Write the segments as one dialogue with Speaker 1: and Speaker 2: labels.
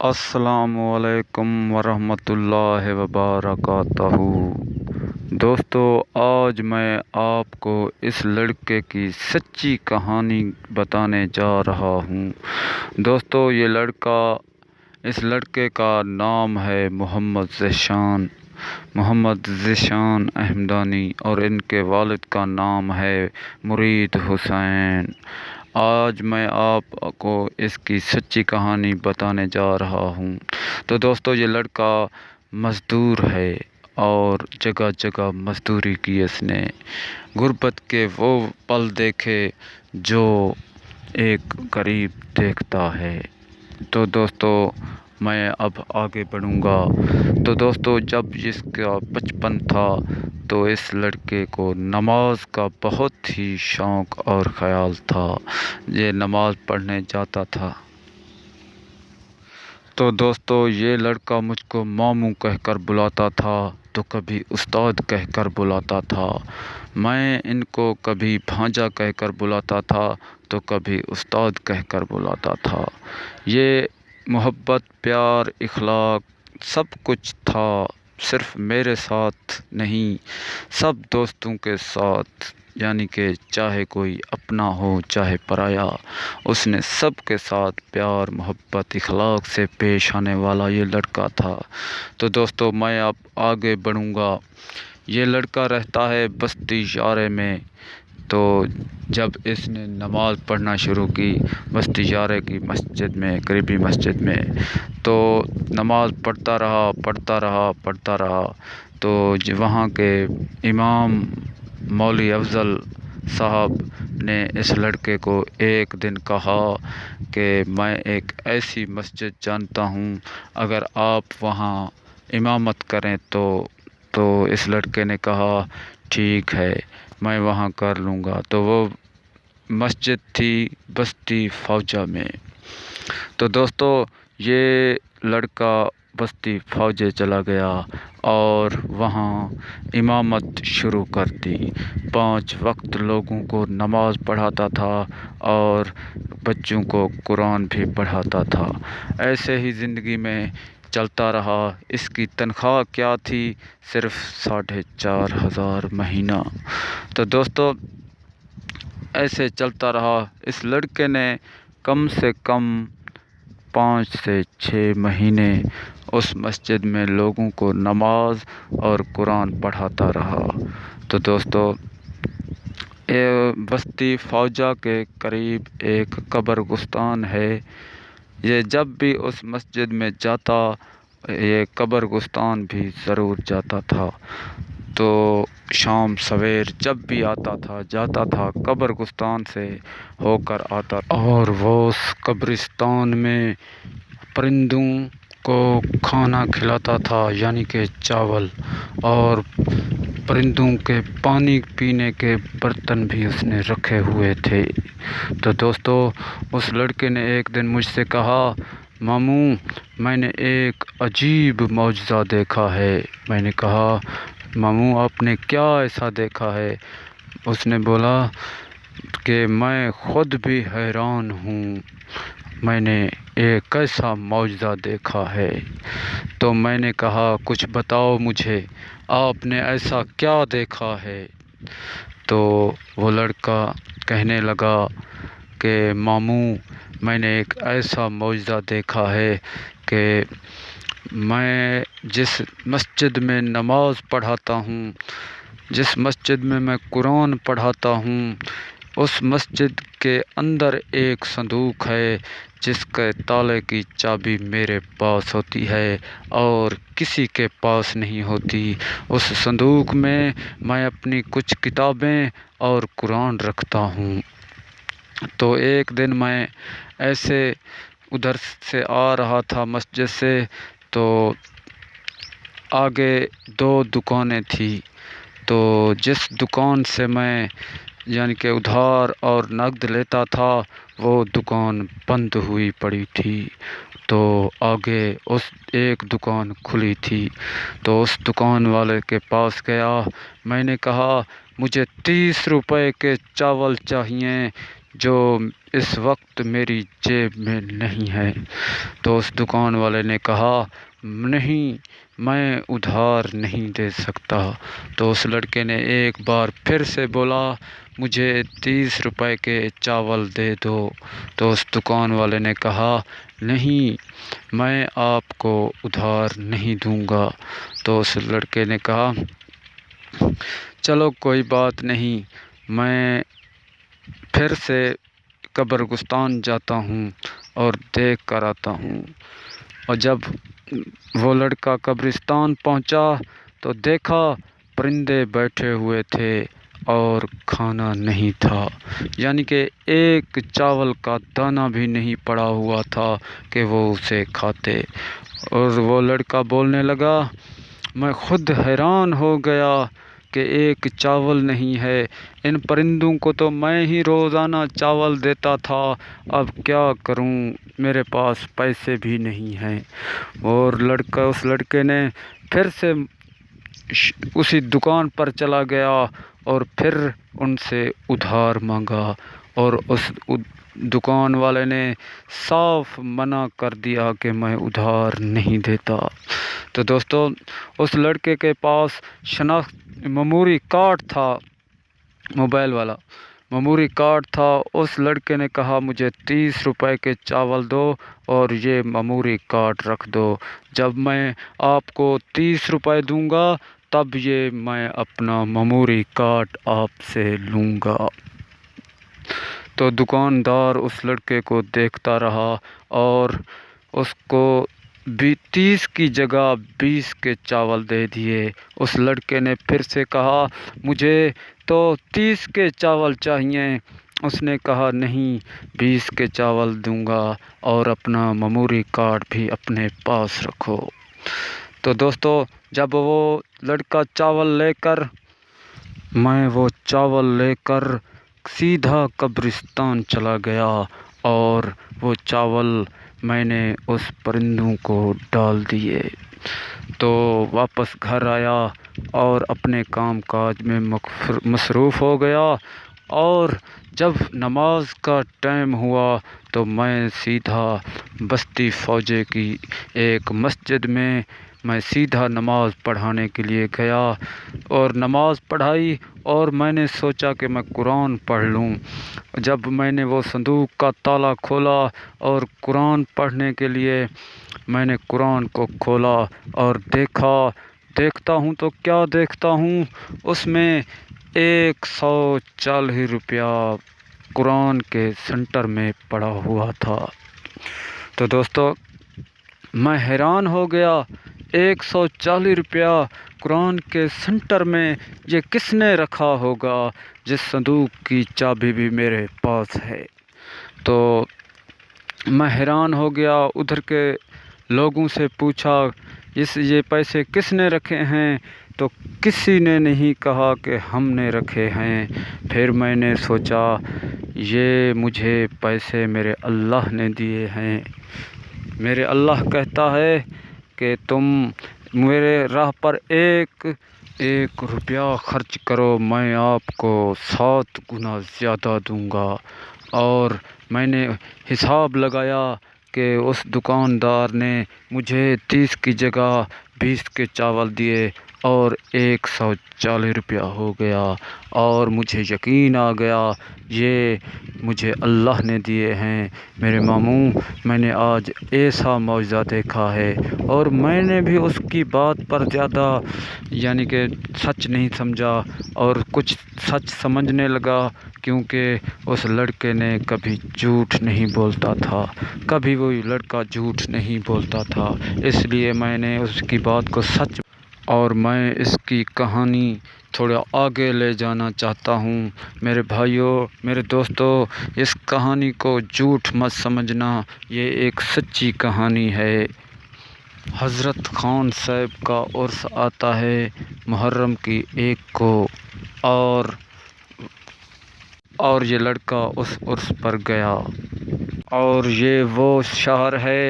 Speaker 1: السلام علیکم ورحمۃ اللہ وبرکاتہ۔ دوستو، آج میں آپ کو اس لڑکے کی سچی کہانی بتانے جا رہا ہوں۔ دوستو، اس لڑکے کا نام ہے محمد ذیشان احمدانی، اور ان کے والد کا نام ہے مرید حسین۔ آج میں آپ کو اس کی سچی کہانی بتانے جا رہا ہوں۔ تو دوستو، یہ لڑکا مزدور ہے اور جگہ جگہ مزدوری کی اس نے۔ غربت کے وہ پل دیکھے جو ایک غریب دیکھتا ہے۔ تو دوستو، میں اب آگے بڑھوں گا۔ تو دوستو، جب اس کا بچپن تھا تو اس لڑکے کو نماز کا بہت ہی شوق اور خیال تھا۔ یہ نماز پڑھنے جاتا تھا۔ تو دوستو، یہ لڑکا مجھ کو ماموں کہہ کر بلاتا تھا تو کبھی استاد کہہ کر بلاتا تھا۔ میں ان کو کبھی بھانجا کہہ کر بلاتا تھا تو کبھی استاد کہہ کر بلاتا تھا۔ یہ محبت، پیار، اخلاق سب کچھ تھا، صرف میرے ساتھ نہیں، سب دوستوں کے ساتھ، یعنی کہ چاہے کوئی اپنا ہو چاہے پرایا، اس نے سب کے ساتھ پیار، محبت، اخلاق سے پیش آنے والا یہ لڑکا تھا۔ تو دوستو، میں اب آگے بڑھوں گا۔ یہ لڑکا رہتا ہے بستی اشارے میں۔ تو جب اس نے نماز پڑھنا شروع کی بستی اشارے کی مسجد میں، قریبی مسجد میں، تو نماز پڑھتا رہا۔ تو وہاں کے امام مولوی افضل صاحب نے اس لڑکے کو ایک دن کہا کہ میں ایک ایسی مسجد جانتا ہوں، اگر آپ وہاں امامت کریں تو اس لڑکے نے کہا ٹھیک ہے، میں وہاں کر لوں گا۔ تو وہ مسجد تھی بستی فوجہ میں۔ تو دوستو، یہ لڑکا بستی فوجے چلا گیا اور وہاں امامت شروع کر دی۔ 5 وقت لوگوں کو نماز پڑھاتا تھا اور بچوں کو قرآن بھی پڑھاتا تھا۔ ایسے ہی زندگی میں چلتا رہا۔ اس کی تنخواہ کیا تھی؟ صرف 4,500 مہینہ۔ تو دوستو، ایسے چلتا رہا۔ اس لڑکے نے کم سے کم 5 سے 6 مہینے اس مسجد میں لوگوں کو نماز اور قرآن پڑھاتا رہا۔ تو دوستو، بستی فوجہ کے قریب ایک قبرستان ہے۔ یہ جب بھی اس مسجد میں جاتا، یہ قبرستان بھی ضرور جاتا تھا۔ تو شام سویر جب بھی جاتا تھا قبرستان سے ہو کر آتا، اور وہ اس قبرستان میں پرندوں کو کھانا کھلاتا تھا، یعنی کہ چاول، اور پرندوں کے پانی پینے کے برتن بھی اس نے رکھے ہوئے تھے۔ تو دوستو، اس لڑکے نے ایک دن مجھ سے کہا، ماموں، میں نے ایک عجیب معجزہ دیکھا ہے۔ میں نے کہا، ماموں، آپ نے کیا ایسا دیکھا ہے؟ اس نے بولا کہ میں خود بھی حیران ہوں، میں نے ایک ایسا معجزہ دیکھا ہے۔ تو میں نے کہا، کچھ بتاؤ مجھے، آپ نے ایسا کیا دیکھا ہے؟ تو وہ لڑکا کہنے لگا کہ ماموں، میں نے ایک ایسا معجزہ دیکھا ہے کہ میں جس مسجد میں نماز پڑھاتا ہوں، جس مسجد میں میں قرآن پڑھاتا ہوں، اس مسجد کے اندر ایک صندوق ہے جس کے تالے کی چابی میرے پاس ہوتی ہے اور کسی کے پاس نہیں ہوتی۔ اس صندوق میں میں اپنی کچھ کتابیں اور قرآن رکھتا ہوں۔ تو ایک دن میں ایسے ادھر سے آ رہا تھا مسجد سے، تو آگے 2 دکانیں تھیں۔ تو جس دکان سے میں یعنی کہ ادھار اور نقد لیتا تھا، وہ دکان بند ہوئی پڑی تھی۔ تو آگے ایک دکان کھلی تھی، تو اس دکان والے کے پاس گیا۔ میں نے کہا، مجھے 30 روپے کے چاول چاہیے، جو اس وقت میری جیب میں نہیں ہے۔ تو اس دکان والے نے کہا نہیں، میں ادھار نہیں دے سکتا۔ تو اس لڑکے نے ایک بار پھر سے بولا مجھے 30 روپے کے چاول دے دو۔ تو اس دکان والے نے کہا نہیں، میں آپ کو ادھار نہیں دوں گا۔ تو اس لڑکے نے کہا چلو کوئی بات نہیں، میں پھر سے قبرستان جاتا ہوں اور دیکھ کر آتا ہوں۔ اور جب وہ لڑکا قبرستان پہنچا تو دیکھا پرندے بیٹھے ہوئے تھے اور کھانا نہیں تھا، یعنی کہ ایک چاول کا دانہ بھی نہیں پڑا ہوا تھا کہ وہ اسے کھاتے۔ اور وہ لڑکا بولنے لگا میں خود حیران ہو گیا کہ ایک چاول نہیں ہے، ان پرندوں کو تو میں ہی روزانہ چاول دیتا تھا، اب کیا کروں، میرے پاس پیسے بھی نہیں ہیں۔ اور اس لڑکے نے پھر سے اسی دکان پر چلا گیا اور پھر ان سے ادھار مانگا، اور اس دکان والے نے صاف منع کر دیا کہ میں ادھار نہیں دیتا۔ تو دوستو اس لڑکے کے پاس میموری کارڈ تھا، موبائل والا میموری کارڈ تھا۔ اس لڑکے نے کہا مجھے 30 روپے کے چاول دو اور یہ میموری کارڈ رکھ دو، جب میں آپ کو 30 روپے دوں گا تب یہ میں اپنا میموری کارڈ آپ سے لوں گا۔ تو دکاندار اس لڑکے کو دیکھتا رہا اور اس کو 30 کی جگہ 20 کے چاول دے دیے۔ اس لڑکے نے پھر سے کہا مجھے تو 30 کے چاول چاہیے۔ اس نے کہا نہیں، 20 کے چاول دوں گا اور اپنا میموری کارڈ بھی اپنے پاس رکھو۔ تو دوستو جب وہ لڑکا وہ چاول لے کر سیدھا قبرستان چلا گیا، اور وہ چاول میں نے اس پرندوں کو ڈال دیے۔ تو واپس گھر آیا اور اپنے کام کاج میں مصروف ہو گیا، اور جب نماز کا ٹائم ہوا تو میں سیدھا بستی فوجے کی ایک مسجد میں سیدھا نماز پڑھانے کے لیے گیا، اور نماز پڑھائی، اور میں نے سوچا کہ میں قرآن پڑھ لوں۔ جب میں نے وہ صندوق کا تالا کھولا اور قرآن پڑھنے کے لیے میں نے قرآن کو کھولا اور دیکھتا ہوں تو کیا دیکھتا ہوں، اس میں 140 روپیہ قرآن کے سینٹر میں پڑا ہوا تھا۔ تو دوستو میں حیران ہو گیا، 140 روپیہ قرآن کے سینٹر میں یہ کس نے رکھا ہوگا، جس صندوق کی چابی بھی میرے پاس ہے۔ تو میں حیران ہو گیا، ادھر کے لوگوں سے پوچھا یہ پیسے کس نے رکھے ہیں، تو کسی نے نہیں کہا کہ ہم نے رکھے ہیں۔ پھر میں نے سوچا یہ مجھے پیسے میرے اللہ نے دیے ہیں، میرے اللہ کہتا ہے کہ تم میرے راہ پر ایک روپیہ خرچ کرو، میں آپ کو 7 گنا زیادہ دوں گا۔ اور میں نے حساب لگایا کہ اس دکاندار نے مجھے 30 کی جگہ 20 کے چاول دیے اور 140 روپیہ ہو گیا، اور مجھے یقین آ گیا یہ مجھے اللہ نے دیے ہیں۔ میرے ماموں، میں نے آج ایسا معجزہ دیکھا ہے، اور میں نے بھی اس کی بات پر زیادہ یعنی کہ سچ نہیں سمجھا، اور کچھ سچ سمجھنے لگا، کیونکہ اس لڑکے نے کبھی جھوٹ نہیں بولتا تھا، کبھی وہی لڑکا جھوٹ نہیں بولتا تھا، اس لیے میں نے اس کی بات کو سچ، اور میں اس کی کہانی تھوڑا آگے لے جانا چاہتا ہوں۔ میرے بھائیوں، میرے دوستو، اس کہانی کو جھوٹ مت سمجھنا، یہ ایک سچی کہانی ہے۔ حضرت خان صاحب کا عرس آتا ہے محرم کی 1 کو، اور یہ لڑکا اس عرس پر گیا، اور یہ وہ شہر ہے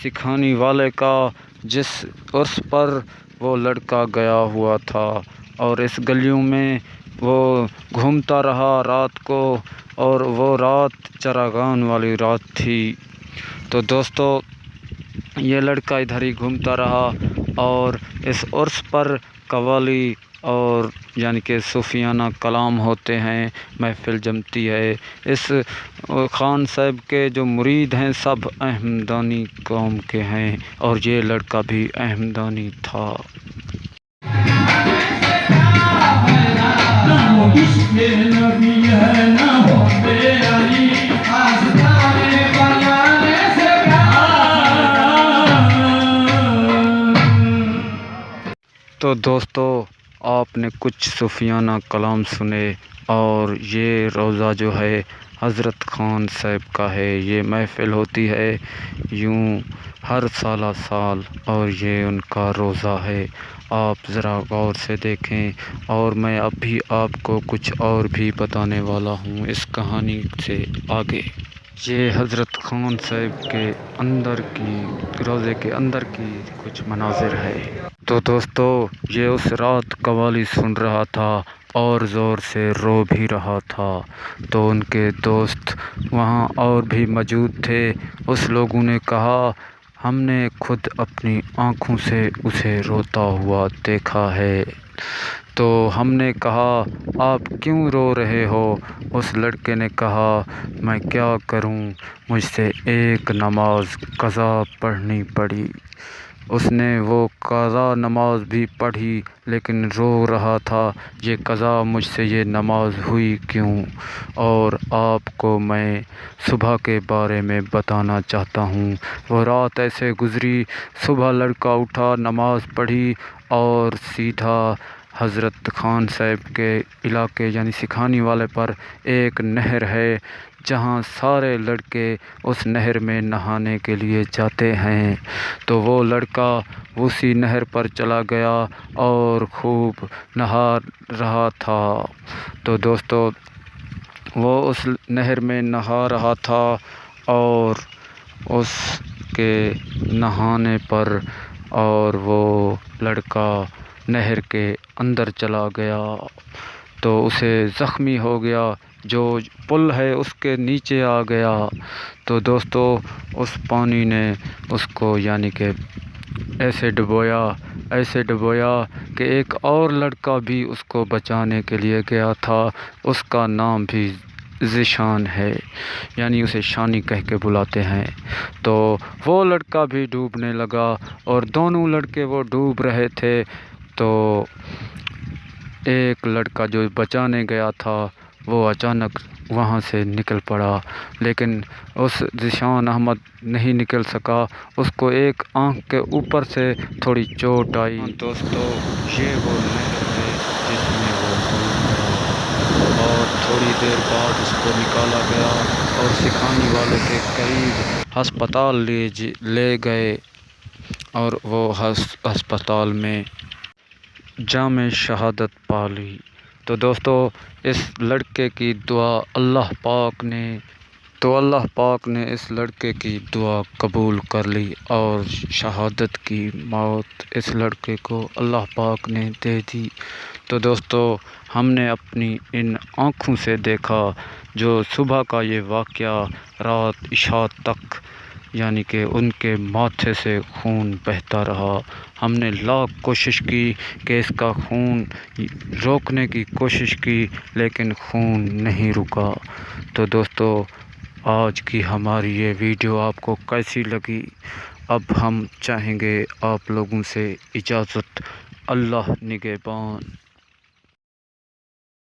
Speaker 1: سکھانی والے کا جس عرس پر وہ لڑکا گیا ہوا تھا، اور اس گلیوں میں وہ گھومتا رہا رات کو، اور وہ رات چراغان والی رات تھی۔ تو دوستو یہ لڑکا ادھر ہی گھومتا رہا، اور اس عرس پر قوالی اور یعنی کہ صوفیانہ کلام ہوتے ہیں، محفل جمتی ہے۔ اس خان صاحب کے جو مرید ہیں سب احمدانی قوم کے ہیں، اور یہ لڑکا بھی احمدانی تھا۔ تو دوستو آپ نے کچھ صوفیانہ کلام سنے، اور یہ روزہ جو ہے حضرت خان صاحب کا ہے۔ یہ محفل ہوتی ہے یوں ہر سال، اور یہ ان کا روزہ ہے۔ آپ ذرا غور سے دیکھیں، اور میں اب بھی آپ کو کچھ اور بھی بتانے والا ہوں اس کہانی سے آگے۔ یہ حضرت خان صاحب کے اندر کی روزے کے اندر کی کچھ مناظر ہے۔ تو دوستو یہ اس رات قوالی سن رہا تھا اور زور سے رو بھی رہا تھا۔ تو ان کے دوست وہاں اور بھی موجود تھے۔ اس لوگوں نے کہا ہم نے خود اپنی آنکھوں سے اسے روتا ہوا دیکھا ہے۔ تو ہم نے کہا آپ کیوں رو رہے ہو؟ اس لڑکے نے کہا میں کیا کروں، مجھ سے ایک نماز قضا پڑھنی پڑی۔ اس نے وہ قضا نماز بھی پڑھی، لیکن رو رہا تھا یہ قضا مجھ سے یہ نماز ہوئی کیوں؟ اور آپ کو میں صبح کے بارے میں بتانا چاہتا ہوں۔ وہ رات ایسے گزری، صبح لڑکا اٹھا، نماز پڑھی، اور سیدھا حضرت خان صاحب کے علاقے یعنی سکھانی والے پر ایک نہر ہے، جہاں سارے لڑکے اس نہر میں نہانے کے لیے جاتے ہیں۔ تو وہ لڑکا اسی نہر پر چلا گیا اور خوب نہا رہا تھا۔ تو دوستو وہ اس نہر میں نہا رہا تھا، اور اس کے نہانے پر اور وہ لڑکا نہر کے اندر چلا گیا، تو اسے زخمی ہو گیا، جو پل ہے اس کے نیچے آ گیا۔ تو دوستو اس پانی نے اس کو یعنی کہ ایسے ڈبویا کہ ایک اور لڑکا بھی اس کو بچانے کے لیے گیا تھا، اس کا نام بھی ذیشان ہے، یعنی اسے شانی کہہ کے بلاتے ہیں۔ تو وہ لڑکا بھی ڈوبنے لگا، اور دونوں لڑکے وہ ڈوب رہے تھے۔ تو ایک لڑکا جو بچانے گیا تھا وہ اچانک وہاں سے نکل پڑا، لیکن اس ذیشان احمد نہیں نکل سکا، اس کو ایک آنکھ کے اوپر سے تھوڑی چوٹ آئی۔ دوستو یہ وہ نہر ہے جس میں وہ ڈوب گیا، اور تھوڑی دیر بعد اس کو نکالا گیا اور سکھانی والے کے قریب ہسپتال لے گئے، اور وہ ہسپتال میں جام شہادت پا لی۔ تو دوستو اس لڑکے کی دعا اللہ پاک نے اس لڑکے کی دعا قبول کر لی، اور شہادت کی موت اس لڑکے کو اللہ پاک نے دے دی۔ تو دوستو ہم نے اپنی ان آنکھوں سے دیکھا جو صبح کا یہ واقعہ رات عشاء تک، یعنی کہ ان کے ماتھے سے خون بہتا رہا۔ ہم نے لاکھ کوشش کی کہ اس کا خون روکنے کی کوشش کی، لیکن خون نہیں رکا۔ تو دوستو آج کی ہماری یہ ویڈیو آپ کو کیسی لگی؟ اب ہم چاہیں گے آپ لوگوں سے اجازت۔ اللہ نگہبان۔